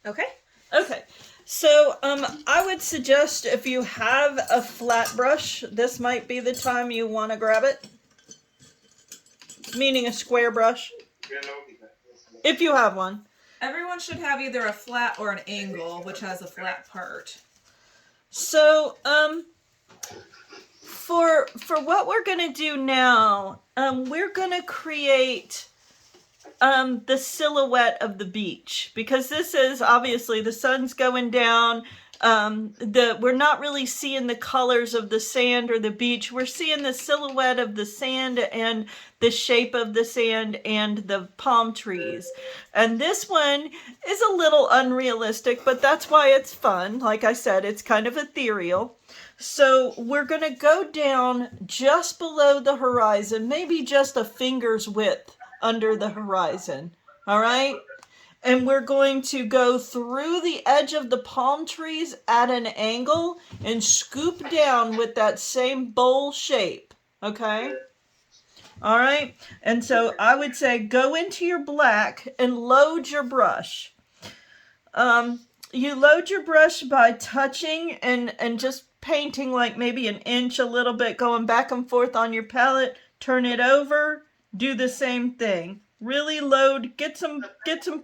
Okay. Okay. So, I would suggest if you have a flat brush, this might be the time you want to grab it. Meaning a square brush. If you have one. Everyone should have either a flat or an angle, which has a flat part. So, for what we're gonna do now, we're gonna create the silhouette of the beach, because this is obviously the sun's going down. We're not really seeing the colors of the sand or the beach. We're seeing the silhouette of the sand and the shape of the sand and the palm trees. And this one is a little unrealistic, but that's why it's fun. Like I said, it's kind of ethereal. So we're going to go down just below the horizon, maybe just a finger's width under the horizon. All right? And we're going to go through the edge of the palm trees at an angle and scoop down with that same bowl shape. Okay? All right? And so I would say go into your black and load your brush. You load your brush by touching and just painting like maybe an inch, a little bit, going back and forth on your palette. Turn it over, do the same thing. Really load, get some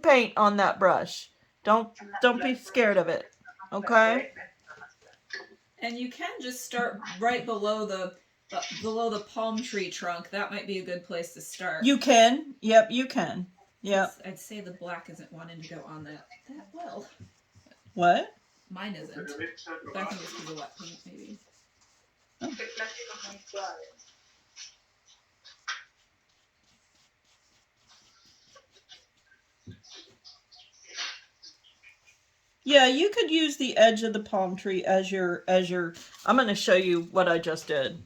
paint on that brush. Don't be scared of it. Okay? And you can just start right below the palm tree trunk. That might be a good place to start. You can. Yep, you can. Yep. I'd say the black isn't wanting to go on that well. What? Mine isn't. But I think it's because of wet paint, maybe. Oh. Yeah, you could use the edge of the palm tree as your I'm going to show you what I just did.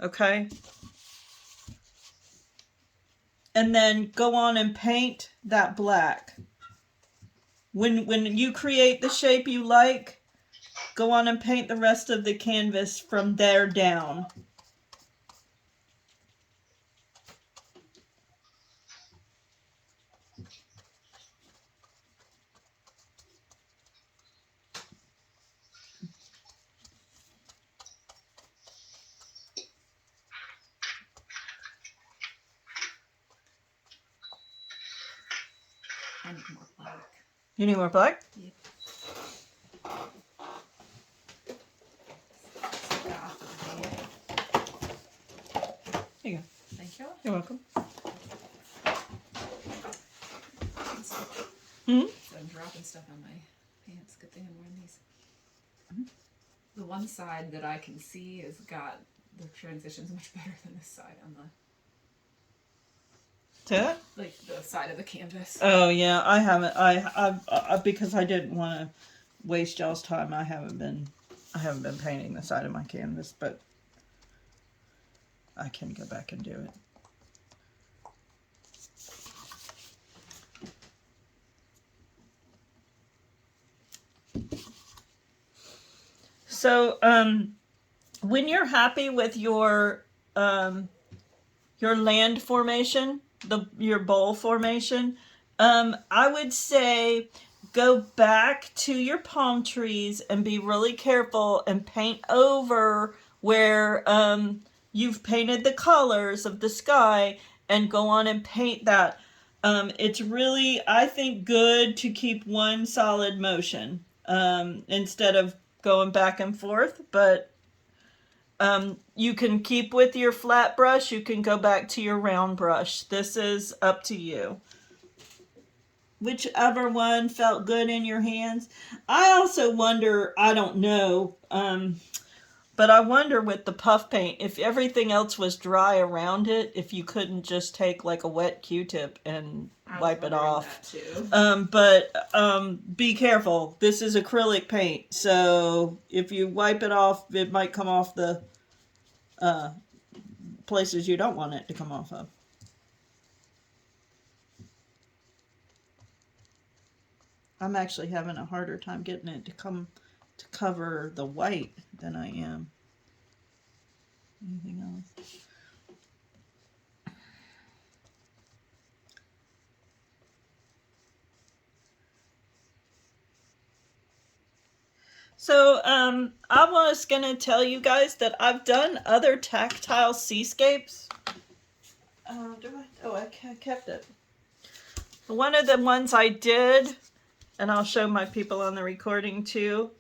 Okay? And then go on and paint that black. When you create the shape you like, go on and paint the rest of the canvas from there down. I need more black. You need more black? Yep. Here you go. Thank you. You're welcome. So I'm dropping stuff on my pants. Good thing I'm wearing these. The one side that I can see has got the transitions much better than this side on the like the side of the canvas. Oh yeah, I haven't. I because I didn't want to waste y'all's time. I haven't been painting the side of my canvas, but I can go back and do it. So, when you're happy with your land formation, your bowl formation, I would say go back to your palm trees and be really careful and paint over where you've painted the colors of the sky, and go on and paint that. It's really, I think, good to keep one solid motion instead of going back and forth, but you can keep with your flat brush. You can go back to your round brush. This is up to you. Whichever one felt good in your hands. I also wonder, I don't know, but I wonder with the puff paint, if everything else was dry around it, if you couldn't just take like a wet Q-tip and wipe it off. But be careful. This is acrylic paint, so if you wipe it off, it might come off the places you don't want it to come off of. I'm actually having a harder time getting it to cover the white than I am anything else. So, I was gonna tell you guys that I've done other tactile seascapes. I kept it. One of the ones I did, and I'll show my people on the recording too.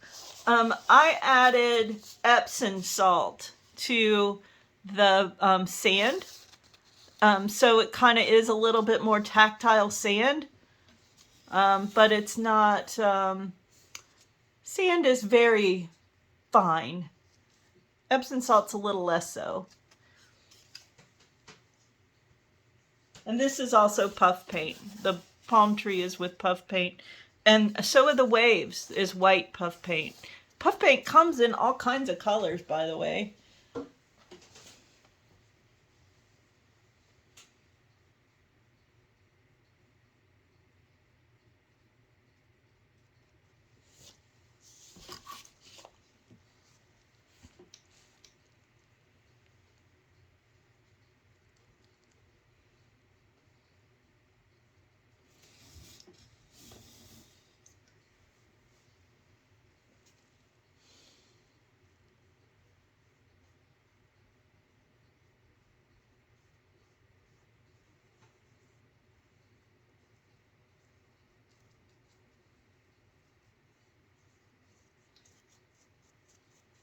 I added Epsom salt to the sand, so it kind of is a little bit more tactile sand, but it's not. Sand is very fine. Epsom salt's a little less so. And this is also puff paint. The palm tree is with puff paint. And so are the waves is white puff paint. Puff paint comes in all kinds of colors, by the way.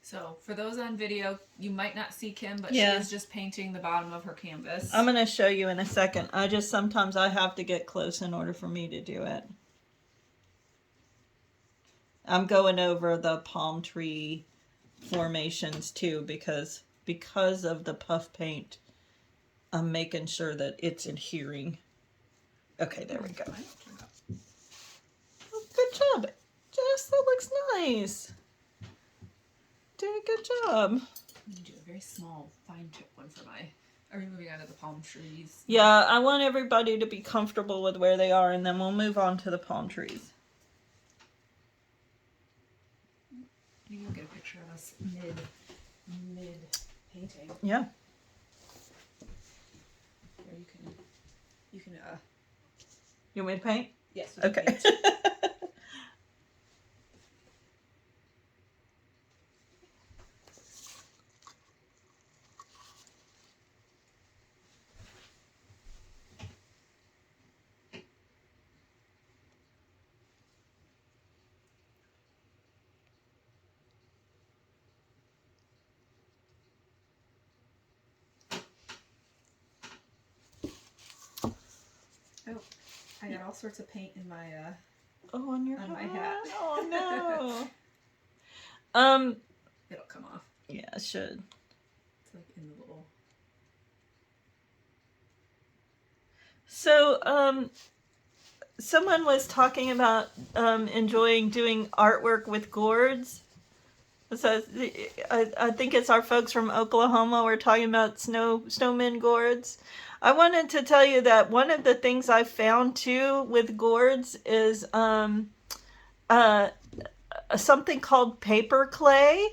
So for those on video, you might not see Kim, but Yeah. she is just painting the bottom of her canvas. I'm going to show you in a second. Sometimes I have to get close in order for me to do it. I'm going over the palm tree formations too because of the puff paint. I'm making sure that it's adhering. Okay, there we go. Oh, good job, Jess. That looks nice. Did a good job. I'm gonna do a very small, fine tip one for my. Are we moving on to the palm trees? Yeah, I want everybody to be comfortable with where they are, and then we'll move on to the palm trees. Maybe you'll get a picture of us mid painting. Yeah. Or you can. You want me to paint? Yes. Okay. Paint. Oh, I got all sorts of paint in my on your on hat. my hat. Oh no. It'll come off. Yeah, it should. It's like in the little. So, someone was talking about enjoying doing artwork with gourds. So I think it's our folks from Oklahoma. We're talking about snowmen gourds. I wanted to tell you that one of the things I found too with gourds is something called paper clay.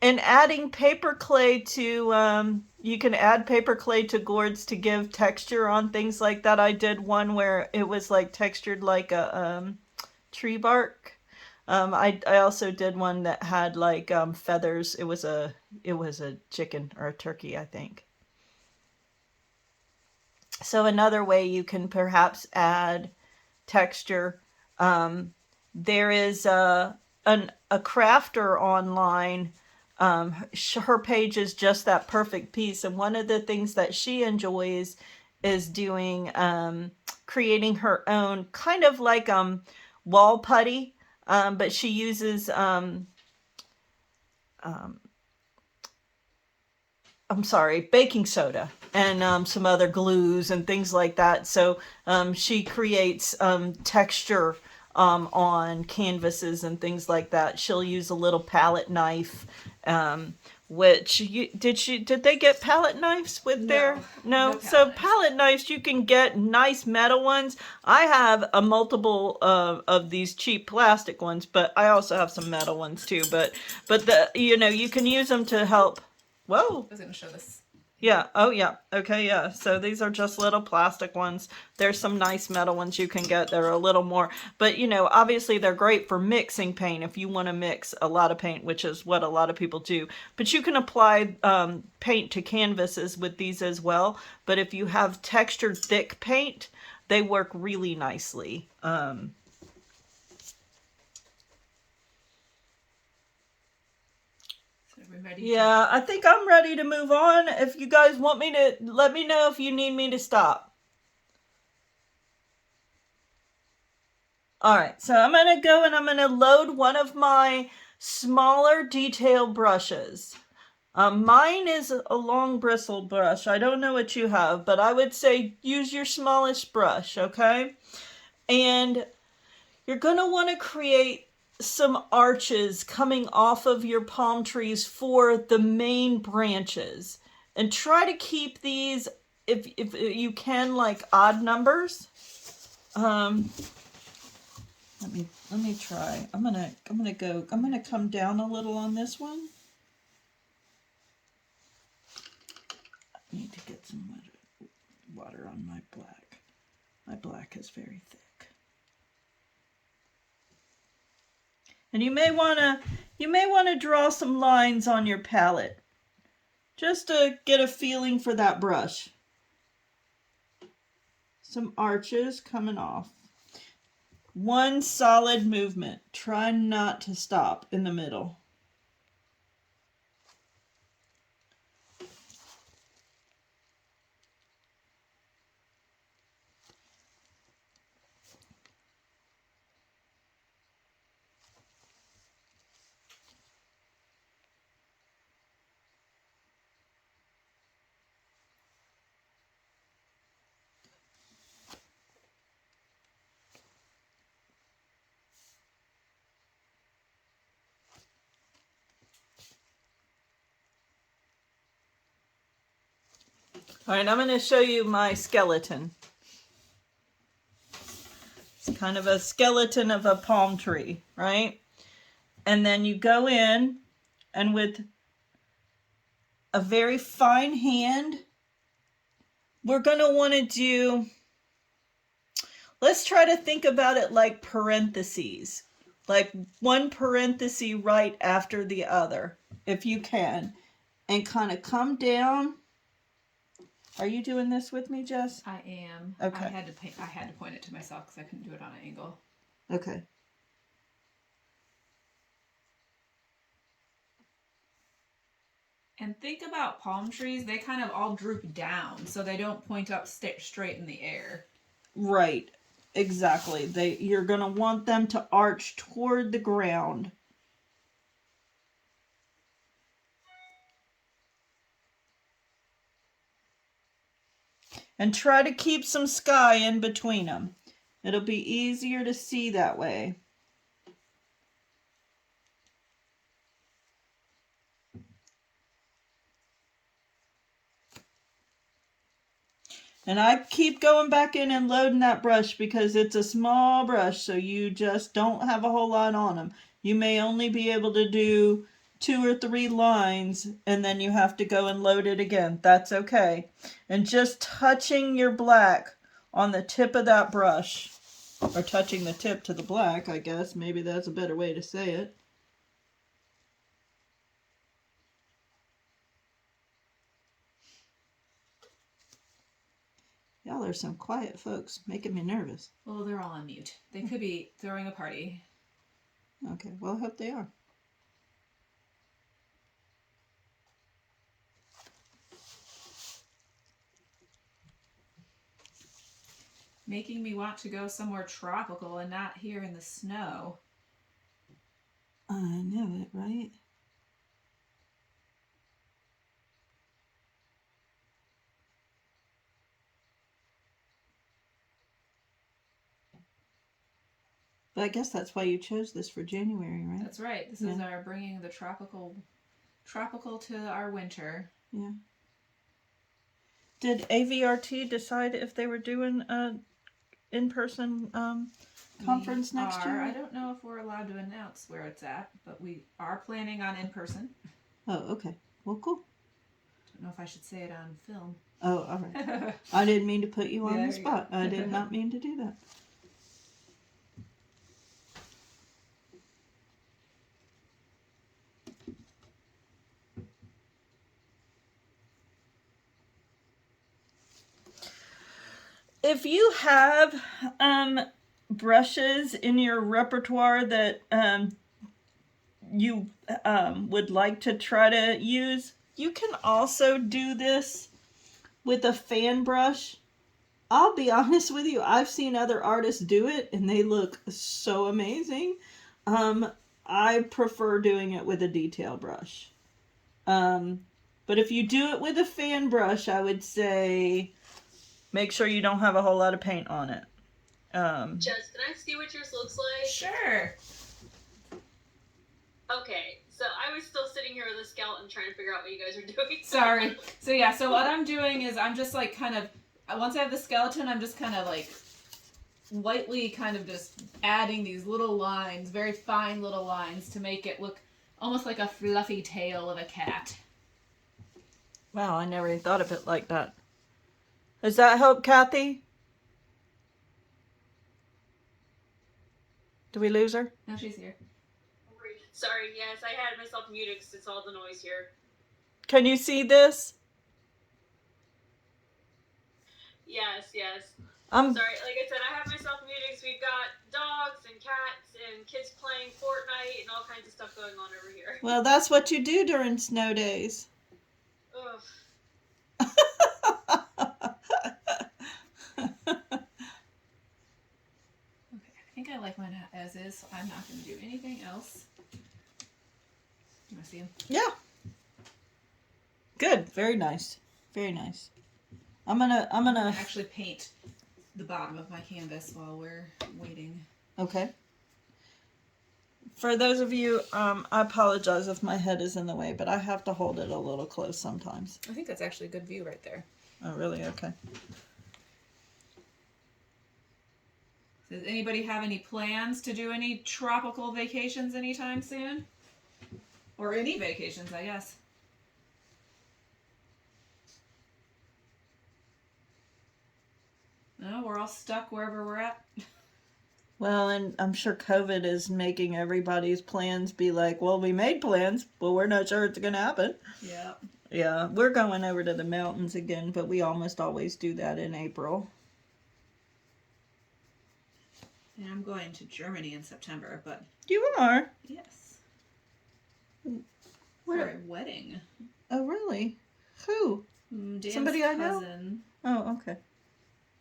And adding paper clay to, you can add paper clay to gourds to give texture on things like that. I did one where it was like textured like a tree bark. I also did one that had like feathers. It was a chicken or a turkey, I think. So another way you can perhaps add texture. There is a crafter online. Her page is just that perfect piece, and one of the things that she enjoys is doing creating her own kind of like wall putty, but she uses baking soda and some other glues and things like that. So she creates texture on canvases and things like that. She'll use a little palette knife, did they get palette knives with their no so palette palette knives, you can get nice metal ones. I have a multiple of these cheap plastic ones, but I also have some metal ones too, but you can use them to help. Whoa. I was going to show this Yeah. Oh, yeah. Okay, yeah. So these are just little plastic ones. There's some nice metal ones you can get. They're a little more, but you know, obviously they're great for mixing paint if you want to mix a lot of paint, which is what a lot of people do. But you can apply paint to canvases with these as well. But if you have textured thick paint, they work really nicely. Yeah, I think I'm ready to move on. If you guys want me to, let me know if you need me to stop. All right, so I'm going to go and I'm going to load one of my smaller detail brushes. Mine is a long bristle brush. I don't know what you have, but I would say use your smallest brush, okay? And you're going to want to create some arches coming off of your palm trees for the main branches. And try to keep these, if you can, like odd numbers. Let me try. I'm gonna come down a little on this one. I need to get some water on my black. My black is very thick. And you may wanna draw some lines on your palette, just to get a feeling for that brush. Some arches coming off. One solid movement. Try not to stop in the middle. All right, I'm going to show you my skeleton. It's kind of a skeleton of a palm tree, right? And then you go in and with a very fine hand, we're going to want to do, let's try to think about it like parentheses, like one parenthesis right after the other, if you can, and kind of come down. Are you doing this with me, Jess? I am. Okay. I had to point it to myself because I couldn't do it on an angle. Okay. And think about palm trees. They kind of all droop down, so they don't point up straight in the air. Right. Exactly. You're going to want them to arch toward the ground. And try to keep some sky in between them. It'll be easier to see that way. And I keep going back in and loading that brush because it's a small brush, so you just don't have a whole lot on them. You may only be able to do 2 or 3 lines, and then you have to go and load it again. That's okay. And just touching your black on the tip of that brush, or touching the tip to the black, I guess. Maybe that's a better way to say it. Y'all are some quiet folks, making me nervous. Well, they're all on mute. They could be throwing a party. Okay, well, I hope they are. Making me want to go somewhere tropical and not here in the snow. I know it, right? But I guess that's why you chose this for January, right? That's right. This is our bringing the tropical to our winter. Yeah. Did AVRT decide if they were doing a in-person conference next year? I don't know if we're allowed to announce where it's at, but we are planning on in-person. Oh, okay. Well, cool. know if I should say it on film. Oh, all right. I didn't mean to put you on Yeah, the there you spot. go. I did not mean to do that. If you have brushes in your repertoire that you would like to try to use, you can also do this with a fan brush. I'll be honest with you, I've seen other artists do it and they look so amazing. I prefer doing it with a detail brush. But if you do it with a fan brush, I would say make sure you don't have a whole lot of paint on it. Jess, can I see what yours looks like? Sure. Okay, so I was still sitting here with a skeleton trying to figure out what you guys are doing. Sorry. So yeah, so what I'm doing is I'm just like kind of, once I have the skeleton, I'm just kind of like lightly kind of just adding these little lines, very fine little lines to make it look almost like a fluffy tail of a cat. Wow, I never even thought of it like that. Does that help, Kathy? Do we lose her? No, she's here. Sorry, yes, I had myself muted because it's all the noise here. Can you see this? Yes. I'm Sorry, like I said, I have myself muted because we've got dogs and cats and kids playing Fortnite and all kinds of stuff going on over here. Well, that's what you do during snow days. Ugh. Okay, I think I like mine as is, so I'm not going to do anything else. You want to see him? Yeah. Good. Very nice. Very nice. I'm gonna actually paint the bottom of my canvas while we're waiting. Okay. For those of you, I apologize if my head is in the way, but I have to hold it a little close sometimes. I think that's actually a good view right there. Oh, really? Okay. Does anybody have any plans to do any tropical vacations anytime soon? Or any vacations, I guess. No, we're all stuck wherever we're at. Well, and I'm sure COVID is making everybody's plans be like, well, we made plans, but we're not sure it's going to happen. Yeah. Yeah, we're going over to the mountains again, but we almost always do that in April. And I'm going to Germany in September, but... You are? Yes. Where? For a wedding. Oh, really? Who? Dan's Somebody I know? cousin. Oh, okay.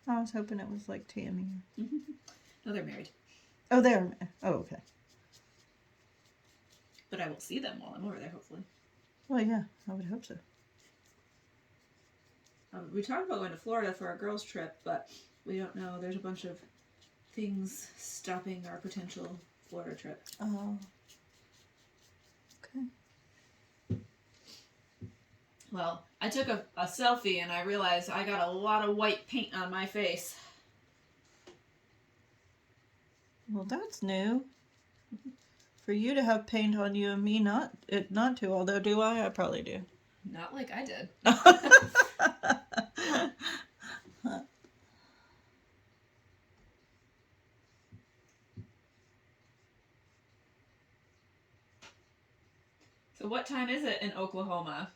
I was hoping it was like Tammy. No, they're married. Oh, they're... Oh, okay. But I will see them while I'm over there, hopefully. Well, yeah, I would hope so. We talked about going to Florida for our girls' trip, but we don't know. There's a bunch of things stopping our potential Florida trip. Oh. Okay. Well, I took a selfie and I realized I got a lot of white paint on my face. Well, that's new. For you to have paint on you and me not to, although do I? I probably do. Not like I did. So what time is it in Oklahoma?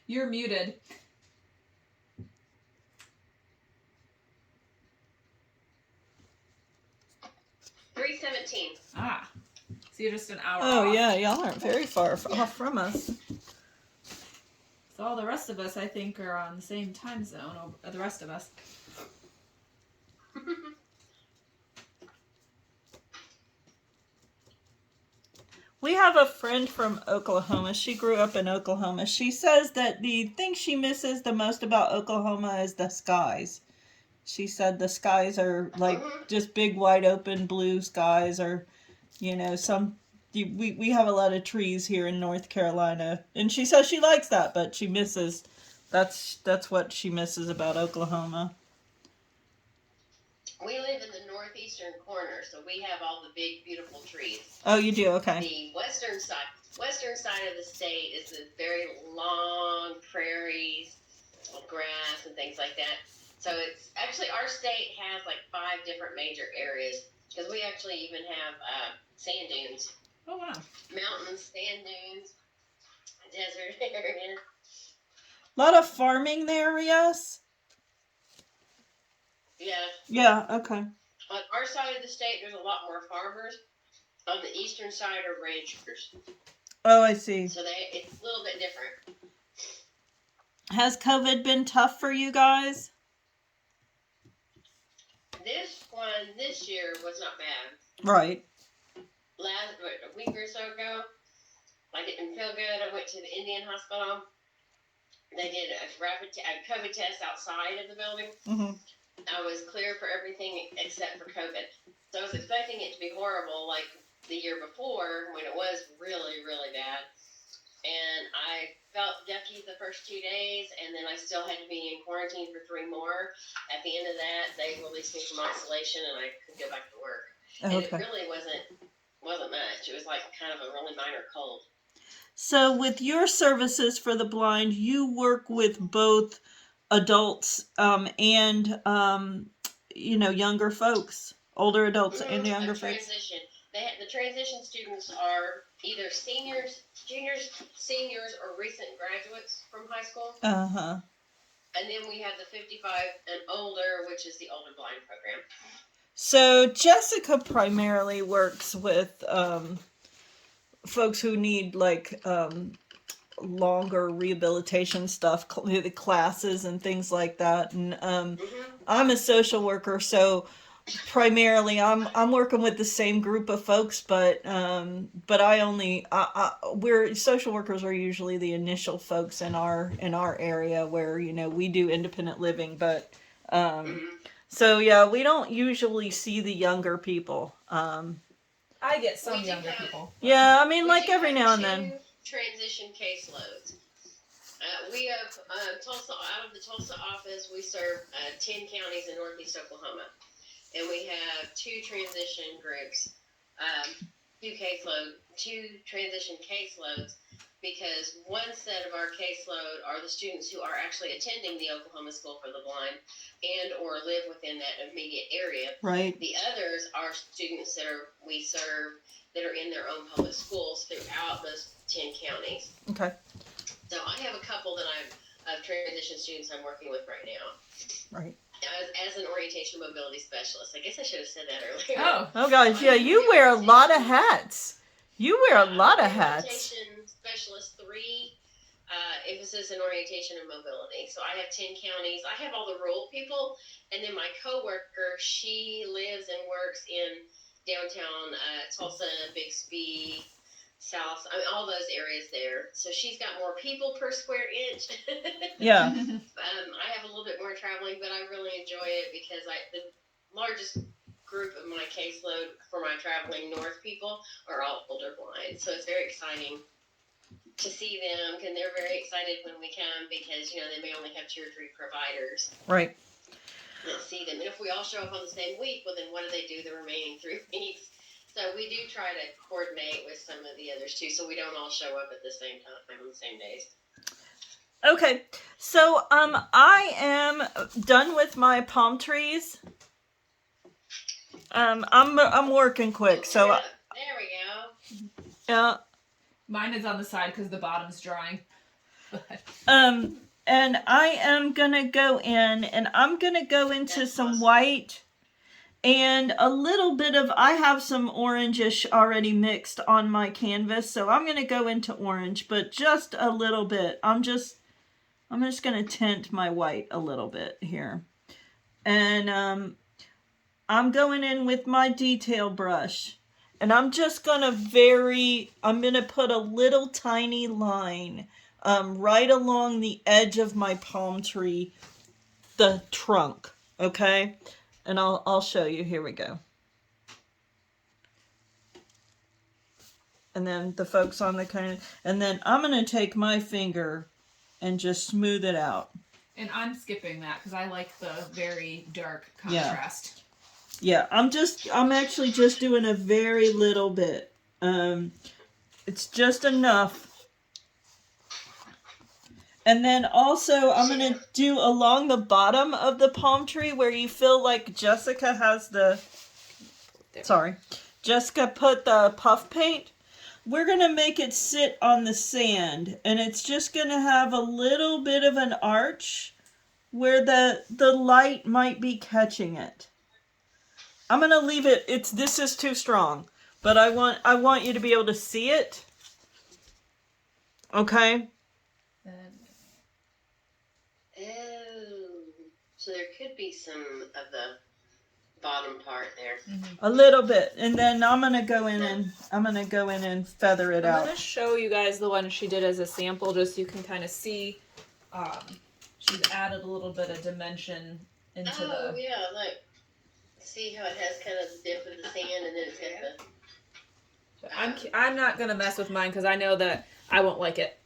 You're muted. 3:17. Ah. So you're just an hour Oh, off. yeah, y'all aren't very far off from us. So all the rest of us, I think, are on the same time zone. The rest of us. We have a friend from Oklahoma. She grew up in Oklahoma. She says that the thing she misses the most about Oklahoma is the skies. She said the skies are like just big, wide open blue skies, or, you know, we have a lot of trees here in North Carolina, and she says she likes that, but she misses, that's what she misses about Oklahoma. We live in the northeastern corner, so we have all the big, beautiful trees. Oh, you do? Okay. The western side western side of the state is the very long prairies with grass and things like that. So it's actually, our state has like 5 different major areas, because we actually even have sand dunes. Oh, wow. Mountains, sand dunes, desert area. A lot of farming there, yes? Yeah. Yeah, okay. On our side of the state, there's a lot more farmers. On the eastern side are ranchers. Oh, I see. So it's a little bit different. Has COVID been tough for you guys? This one this year was not bad. Right. A week or so ago, I didn't feel good. I went to the Indian hospital. They did a COVID test outside of the building. Mm-hmm. I was clear for everything except for COVID. So I was expecting it to be horrible like the year before when it was really, really bad. And I felt yucky the first 2 days, and then I still had to be in quarantine for 3 more. At the end of that, they released me from isolation, and I could go back to work. And it really wasn't much. It was like kind of a really minor cold. So with your services for the blind, you work with both adults and younger folks, older adults and younger folks. Transition. The transition students are either seniors, juniors, seniors, or recent graduates from high school. Uh-huh. And then we have the 55 and older, which is the older blind program. So Jessica primarily works with folks who need like longer rehabilitation stuff, the classes and things like that. And I'm a social worker, so primarily I'm working with the same group of folks, but we're social workers are usually the initial folks in our area where we do independent living, but so yeah, we don't usually see the younger people. I get some younger people. Yeah, I mean, like every now and then. Transition caseloads. We have Tulsa. Out of the Tulsa office, we serve 10 counties in northeast Oklahoma, and we have 2 transition groups, 2 transition caseloads, because one set of our caseload are the students who are actually attending the Oklahoma School for the Blind and or live within that immediate area. Right. The others are students that we serve that are in their own public schools throughout those 10 counties. Okay. So I have a couple that of transition students I'm working with right now. Right. As an orientation mobility specialist. I guess I should have said that earlier. Oh gosh, yeah, you wear a lot of hats. You wear a lot of hats. Orientation specialist 3, emphasis in orientation and mobility. So I have 10 counties. I have all the rural people, and then my coworker, she lives and works in downtown Tulsa, Bixby, South, all those areas there. So she's got more people per square inch. Yeah. I have a little bit more traveling, but I really enjoy it because the largest group of my caseload for my traveling north people are all older blind. So it's very exciting to see them, and they're very excited when we come because, they may only have 2 or 3 providers. Right. That see them. And if we all show up on the same week, well, then what do they do the remaining 3 weeks? So we do try to coordinate with some of the others too, so we don't all show up at the same time on the same days. Okay, so I am done with my palm trees. I'm working quick, so there we go. Yeah. Mine is on the side because the bottom's drying. And I am gonna go in, and I'm gonna go into That's some awesome. white and a little bit of, I have some orangish already mixed on my canvas, so I'm gonna go into orange, but just a little bit. I'm just gonna tint my white a little bit here. And I'm going in with my detail brush, and I'm just gonna I'm gonna put a little tiny line right along the edge of my palm tree, the trunk, okay? And I'll show you. Here we go. And then the folks on the and then I'm going to take my finger and just smooth it out. And I'm skipping that because I like the very dark contrast. Yeah, I'm actually just doing a very little bit. It's just enough. And then also I'm going to do along the bottom of the palm tree where you feel like Jessica has the, Jessica put the puff paint. We're going to make it sit on the sand, and it's just going to have a little bit of an arch where the light might be catching it. I'm going to leave it, this is too strong, but I want you to be able to see it. Okay? Oh, so there could be some of the bottom part there. A little bit, and then I'm gonna go in and feather it out. I'm gonna show you guys the one she did as a sample, just so you can kind of see. She's added a little bit of dimension into Oh yeah, look. See how it has kind of the dip of the sand, and then it's got the. I'm not gonna mess with mine because I know that I won't like it.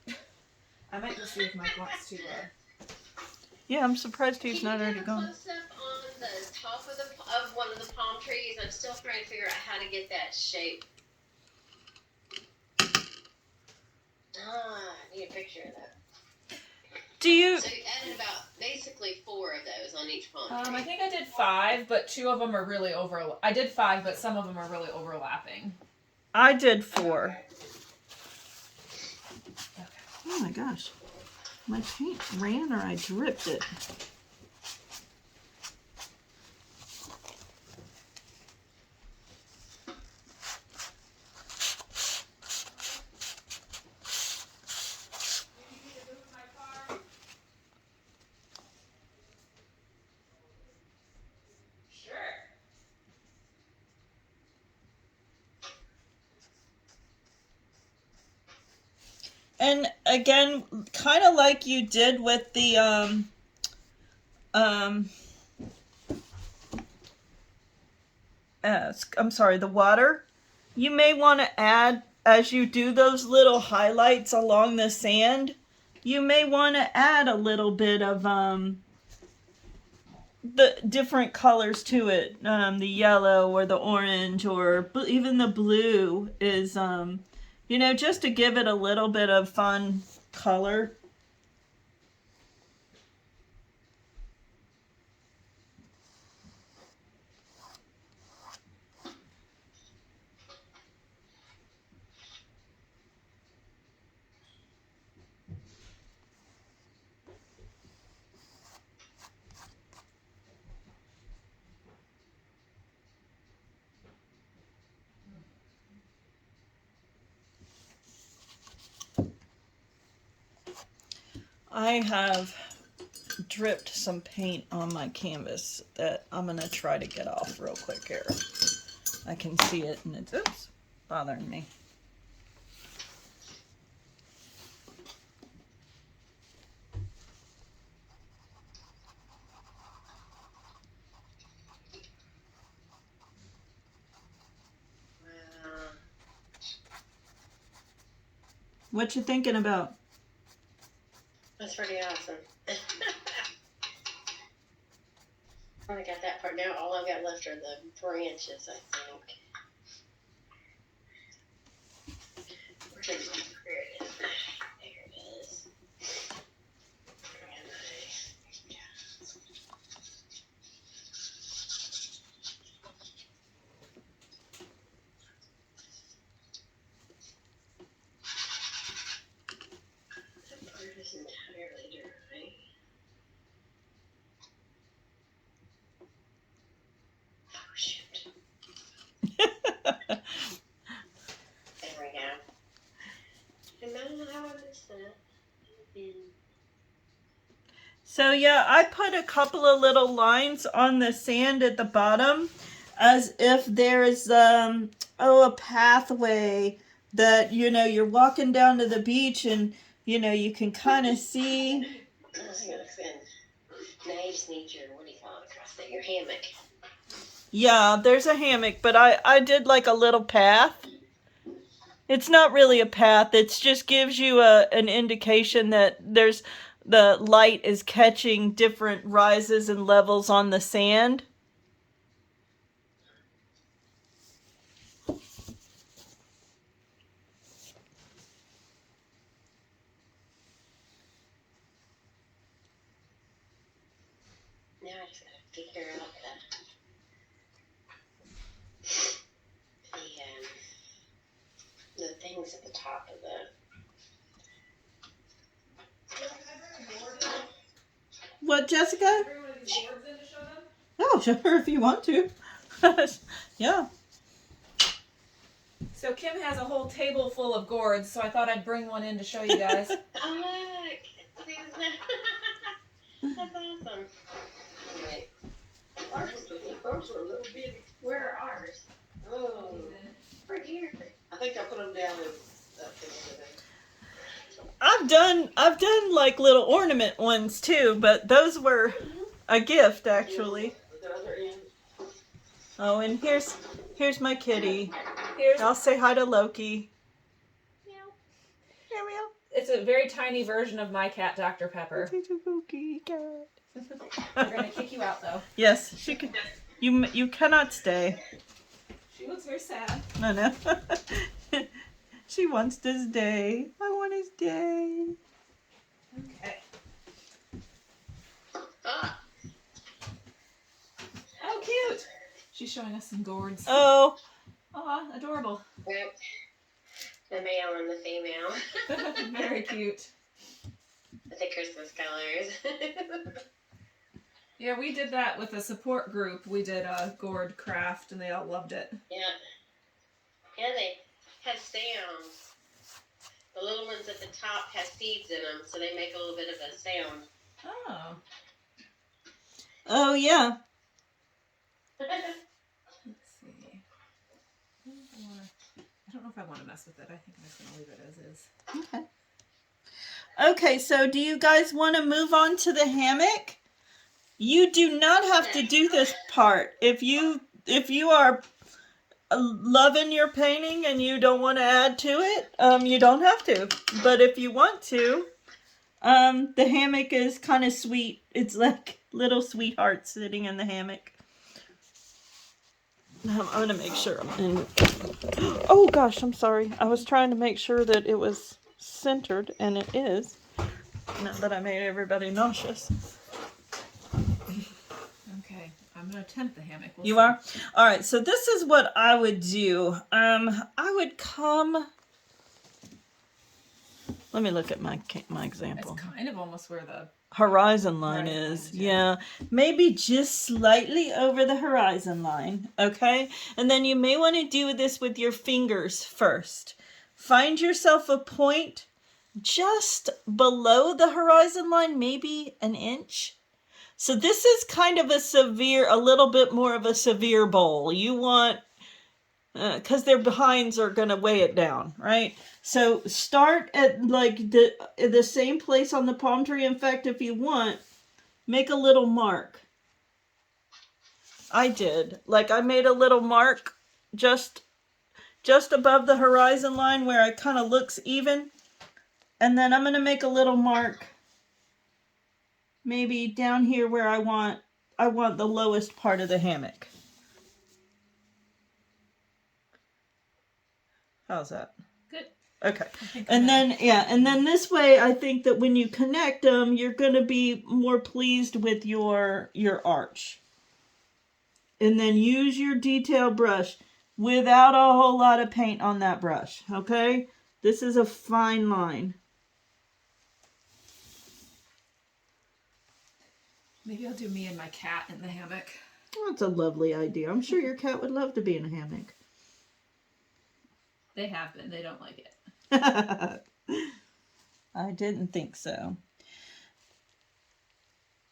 I might go see if Mike wants to. Yeah, I'm surprised he's not already gone. Close up on the top of one of the palm trees. I'm still trying to figure out how to get that shape. I need a picture of that. Do you? So you added about basically 4 of those on each palm tree. I think I did 5, but 2 of them are really I did 5, but some of them are really overlapping. I did 4. Okay. Oh my gosh. My paint ran or I dripped it. And again, kind of like you did with the the water, you may want to add, as you do those little highlights along the sand, you may want to add a little bit of the different colors to it. The yellow or the orange or even the blue is just to give it a little bit of fun color. I have dripped some paint on my canvas that I'm going to try to get off real quick here. I can see it and it's bothering me. What you thinking about? That's pretty awesome. I got that part. Now all I've got left are the branches, I think. Where's it? There it is. There it is. That part is entirely dry. Oh, shoot. There we go. And then how I missed that. So yeah, I put a couple of little lines on the sand at the bottom as if there's a pathway that you're walking down to the beach and you can kind of see. I think it looks good. Now you just need your, what do you call it across there? Your hammock. Yeah, there's a hammock, but I did like a little path. It's not really a path. It just gives you an indication that the light is catching different rises and levels on the sand. just gotta figure out the things at the top of the. What, Jessica? Bring one of these boards in to show them? Oh, sure, if you want to. Yeah. So Kim has a whole table full of gourds, so I thought I'd bring one in to show you guys. Oh, look! See, that's awesome. Right. Ours are a little bitty. Where are ours? Oh, right here. I think I put them down in that thing today. I've done like little ornament ones too, but those were a gift actually. The other end. Oh, and here's my kitty. Here's I'll say hi to Loki. Meow. Here we are. It's a very tiny version of my cat, Dr. Pepper. Loki cat. We're gonna kick you out though. Yes, she can. You cannot stay. She looks very sad. No. She wants to stay. I want to stay. Okay. Ah. Oh, cute. She's showing us some gourds. Oh, Aw, adorable. Yep. The male and the female. Very cute. With the Christmas colors. Yeah, we did that with a support group. We did a gourd craft, and they all loved it. Yeah. Yeah, they have sounds. The little ones at the top have seeds in them, so they make a little bit of a sound. Oh. oh yeah. Let's see. I don't know if I want to mess with it. I think I'm just going to leave it as is. Okay. Okay, so do you guys want to move on to the hammock? You do not have to do this part. If you are loving your painting and you don't want to add to it, you don't have to. But if you want to, the hammock is kind of sweet. It's like little sweethearts sitting in the hammock. I'm going to make sure I'm in. Oh gosh, I'm sorry. I was trying to make sure that it was centered, and it is. Now that I made everybody nauseous. Okay, I'm going to attempt the hammock. We'll You see. are? All right, so this is what I would do. I would come. Let me look at my example. It's kind of almost where the... Horizon line Horizon is. lines, Yeah. Maybe just slightly over the horizon line, okay? And then you may want to do this with your fingers first. Find yourself a point just below the horizon line, maybe an inch. So this is kind of a little bit more of a severe bowl. You want, because their behinds are going to weigh it down, right? So start at like the same place on the palm tree. In fact, if you want, make a little mark. I did. Like I made a little mark just above the horizon line where it kind of looks even. And then I'm going to make a little mark maybe down here where I want the lowest part of the hammock. How's that? Good. Okay. And then this way I think that when you connect them, you're going to be more pleased with your arch. And then use your detail brush without a whole lot of paint on that brush, okay? This is a fine line. Maybe I'll do me and my cat in the hammock. That's a lovely idea. I'm sure your cat would love to be in a hammock. They have been. They don't like it. I didn't think so.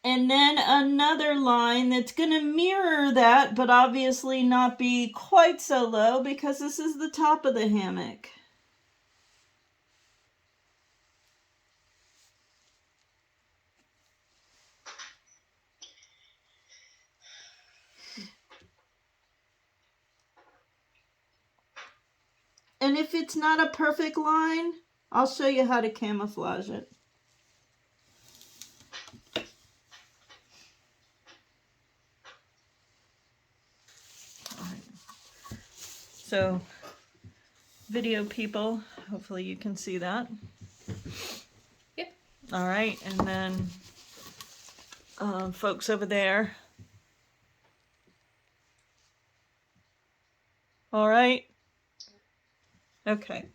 And then another line that's going to mirror that, but obviously not be quite so low because this is the top of the hammock. And if it's not a perfect line, I'll show you how to camouflage it. All right. So, video people, hopefully you can see that. Yep. All right, and then folks over there, All right. Okay.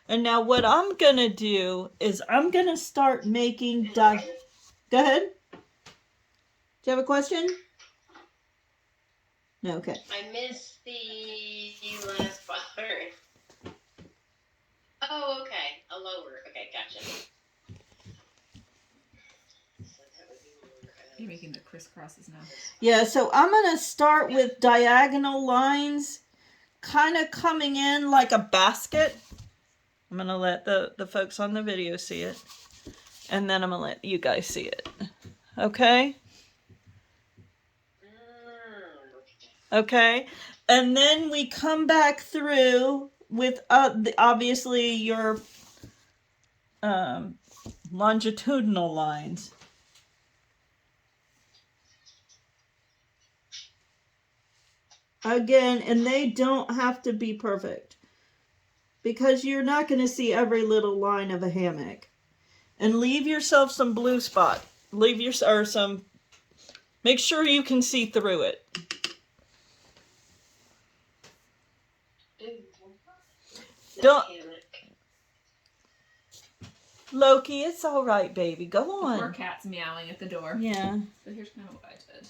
And now what I'm going to do is I'm going to start making Go ahead. Do you have a question? No, okay. I missed the last part. Oh, okay. A lower. Okay, gotcha. So that would be more You're making the crisscrosses now. Yeah, so I'm going to start with diagonal lines kind of coming in like a basket. I'm going to let the folks on the video see it. And then I'm going to let you guys see it. Okay? Okay? And then we come back through with obviously your longitudinal lines. Again, and they don't have to be perfect because you're not going to see every little line of a hammock. And leave yourself some blue spot. Make sure you can see through it. Don't, Loki, it's all right, baby. Go on. The poor cat's meowing at the door. Yeah. So here's kind of what I did.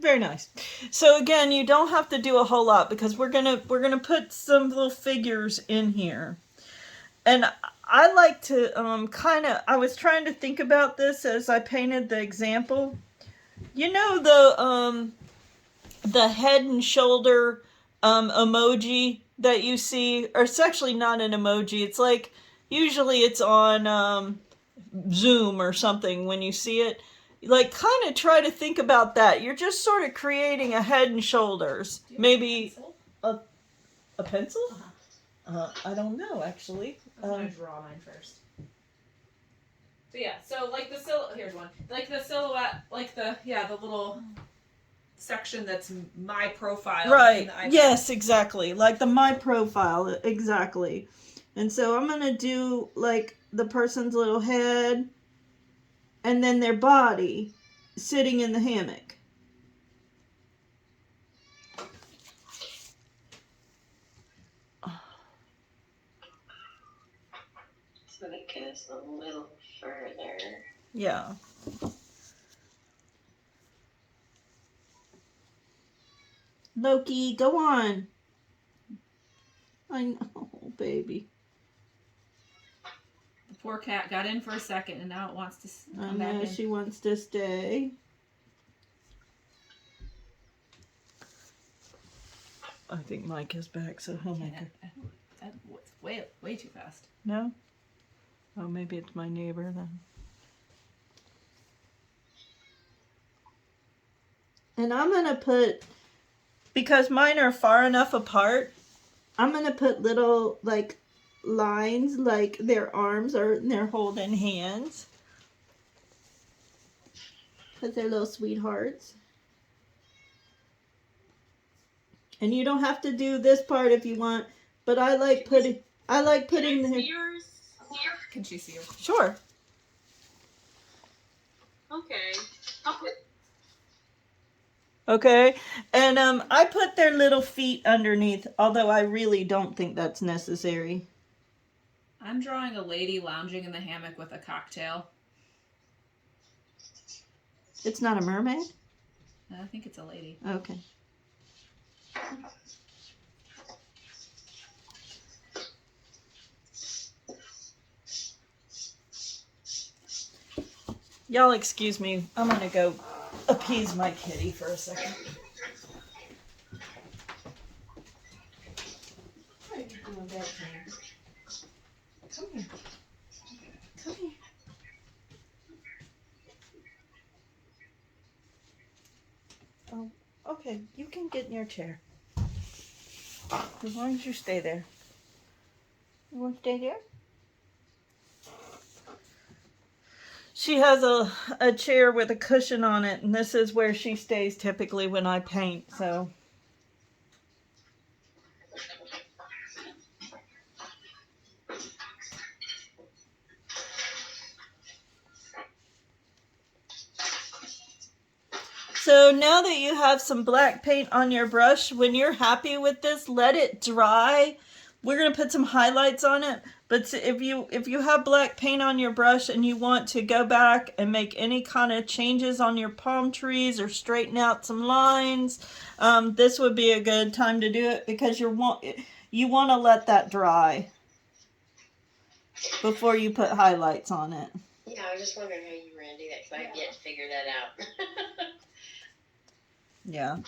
Very nice. So again, you don't have to do a whole lot because we're gonna put some little figures in here. And I like to I was trying to think about this as I painted the example. You know the head and shoulder emoji that you see, or it's actually not an emoji. It's like usually it's on Zoom or something when you see it. Like, kind of try to think about that. You're just sort of creating a head and shoulders. Maybe a pencil? I don't know, actually. I'm going to draw mine first. So yeah, so like here's one. Like the silhouette, like the little section that's my profile. Right. Yes, exactly. Like the my profile, exactly. And so I'm going to do like the person's little head and then their body sitting in the hammock. So it goes a little further. Yeah. Loki, go on. I know, baby. The poor cat got in for a second and now it wants to come back in. She wants to stay. I think Mike is back, so he'll make it. That was way too fast. No? Oh, maybe it's my neighbor then. And I'm going to put, because mine are far enough apart, I'm going to put little, like, lines, like their arms are, they're holding hands. Because they're little sweethearts. And you don't have to do this part if you want, but I like putting the... Yours? Can she see her? Sure. Okay. Okay, and I put their little feet underneath, although I really don't think that's necessary. I'm drawing a lady lounging in the hammock with a cocktail. It's not a mermaid? I think it's a lady. Okay. Y'all excuse me, I'm gonna go appease my kitty for a second. What are you doing back there? Come here. Come here. Oh, okay, you can get in your chair. As long as you stay there. You want to stay there? She has a chair with a cushion on it, and this is where she stays typically when I paint, so. So now that you have some black paint on your brush, when you're happy with this, let it dry. We're going to put some highlights on it. But if you have black paint on your brush and you want to go back and make any kind of changes on your palm trees or straighten out some lines, this would be a good time to do it, because you want to let that dry before you put highlights on it. Yeah, I was just wondering how you were going to do that, because I have yet to figure that out. Yeah.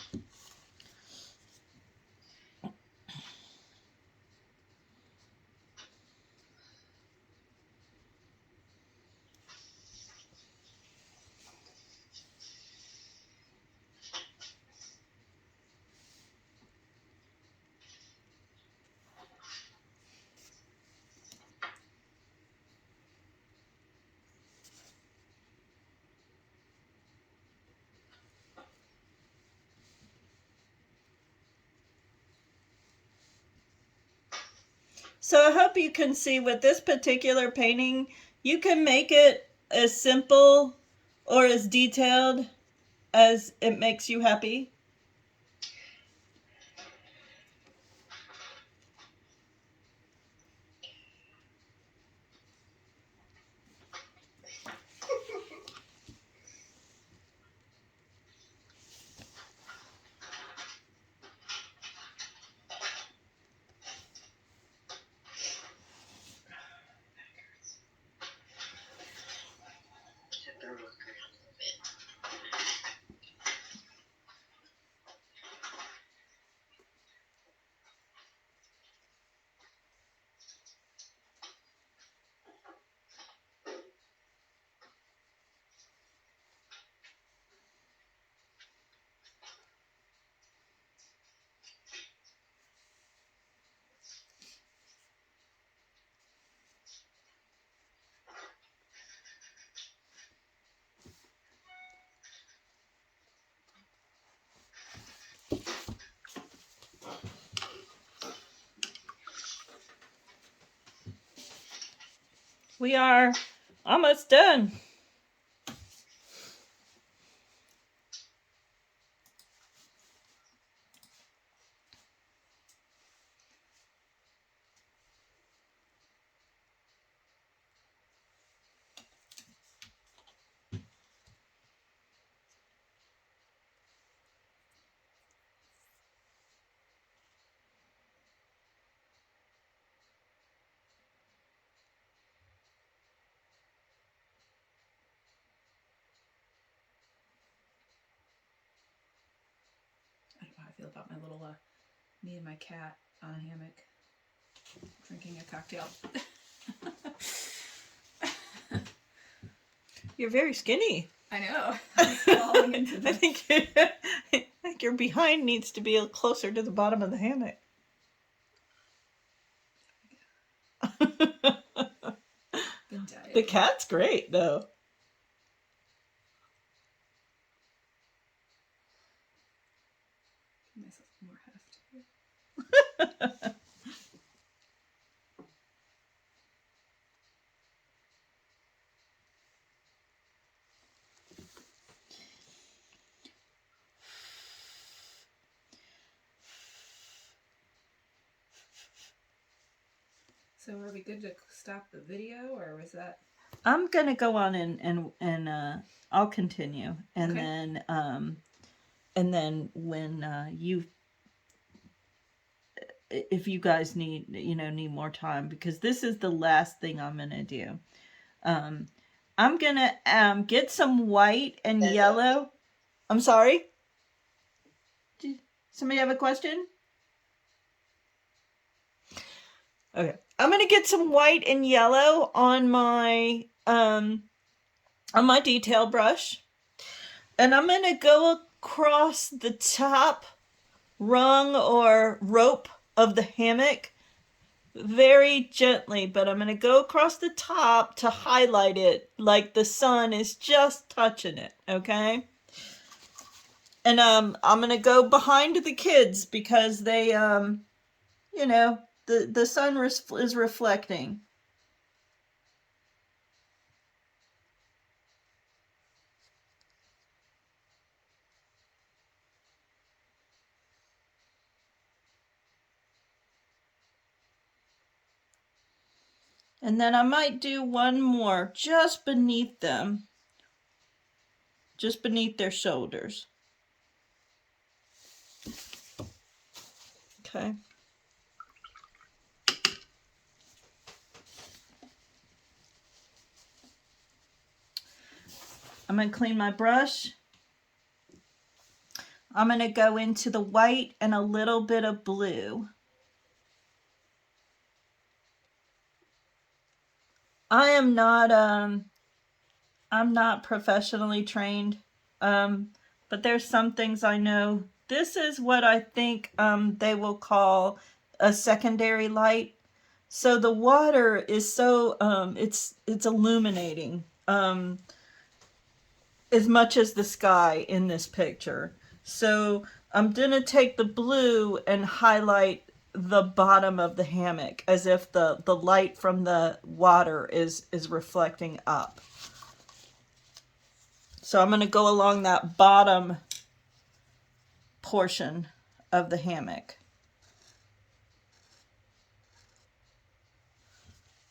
So I hope you can see with this particular painting, you can make it as simple or as detailed as it makes you happy. Have to look around a little bit. We are almost done. I don't know how I feel about my little me and my cat on a hammock drinking a cocktail. You're very skinny. I know. I'm falling into I think your behind needs to be closer to the bottom of the hammock. Been dieting. The cat's great, though. Give myself more heft here. So are we good to stop the video, or was that? I'm gonna go on and I'll continue, and Okay. then when you, if you guys need more time, because this is the last thing I'm gonna do. I'm gonna get some white and yellow. I'm sorry. Did somebody have a question? Okay. I'm gonna get some white and yellow on my detail brush, and I'm gonna go across the top rung or rope of the hammock very gently, but I'm gonna go across the top to highlight it like the sun is just touching it, okay? And I'm gonna go behind the kids because they the sun is reflecting. And then I might do one more just beneath them. Just beneath their shoulders. Okay. I'm going to clean my brush. I'm going to go into the white and a little bit of blue. I'm not professionally trained, but there's some things I know. This is what I think they will call a secondary light. So the water is so it's illuminating as much as the sky in this picture. So I'm gonna take the blue and highlight the bottom of the hammock as if the light from the water is reflecting up. So I'm going to go along that bottom portion of the hammock.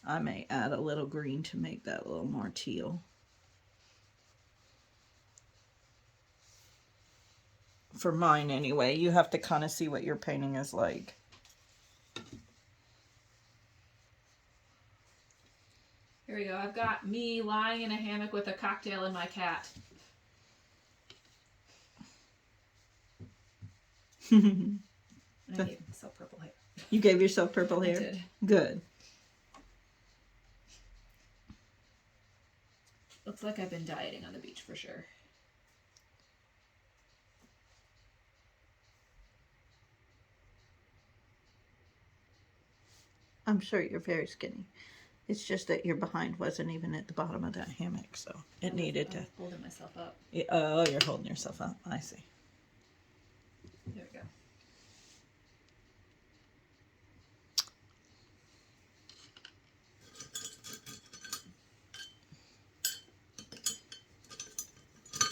I may add a little green to make that a little more teal. For mine anyway, you have to kind of see what your painting is like. Here we go. I've got me lying in a hammock with a cocktail and my cat. I gave myself purple hair. You gave yourself purple hair? I did. Good. Looks like I've been dieting on the beach for sure. I'm sure you're very skinny. It's just that your behind wasn't even at the bottom of that hammock, so it needed to. Holding myself up. Yeah, oh, you're holding yourself up. I see. There we go.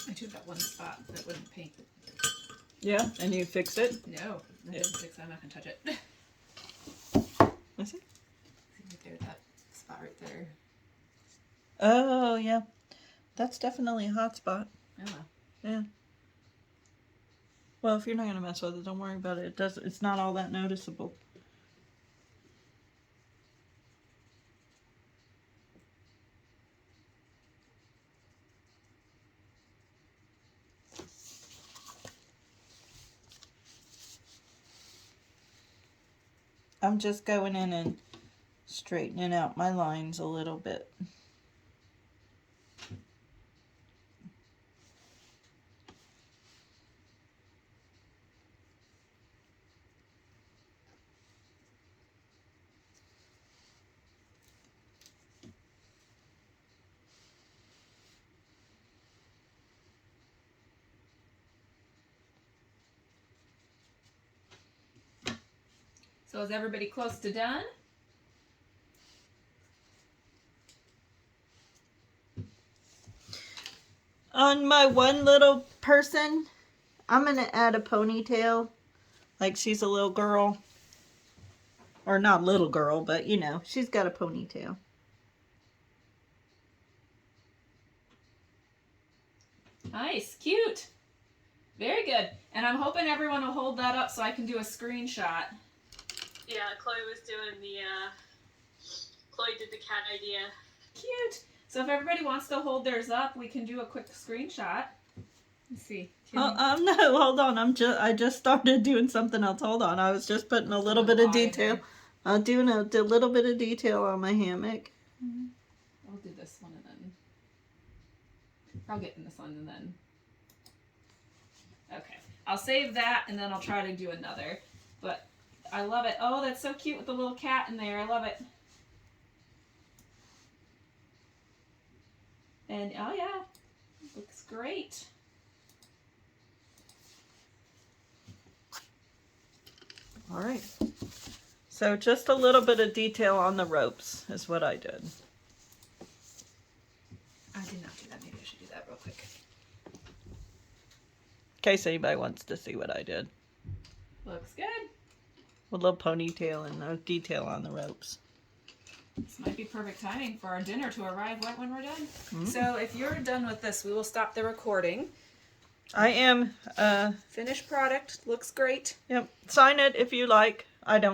I took that one spot that wouldn't paint. Yeah, and you fixed it? No, I didn't fix it. I'm not gonna touch it. I see. Right there, that spot right there. Oh, yeah. That's definitely a hot spot. Oh. Yeah. Well, if you're not going to mess with it, don't worry about it. It's not all that noticeable. I'm just going in and straightening out my lines a little bit. So is everybody close to done? On my one little person, I'm going to add a ponytail. Like she's a little girl. Or not little girl, but you know, she's got a ponytail. Nice, cute. Very good. And I'm hoping everyone will hold that up so I can do a screenshot. Yeah, Chloe was doing the, Chloe did the cat idea. Cute. So if everybody wants to hold theirs up, we can do a quick screenshot. Let's see. No, hold on. I just started doing something else. Hold on. I was just putting a little bit of detail. I'm doing a little bit of detail on my hammock. I'll do this one and then I'll get in this one and then. Okay. I'll save that and then I'll try to do another. But I love it. Oh, that's so cute with the little cat in there. I love it. And oh yeah, looks great. All right. So just a little bit of detail on the ropes is what I did. I did not do that. Maybe I should do that real quick. In case anybody wants to see what I did. Looks good. A little ponytail and no detail on the ropes. This might be perfect timing for our dinner to arrive right when we're done. So if you're done with this, we will stop the recording. I am. Finished product. Looks great. Yep. Sign it if you like. I don't.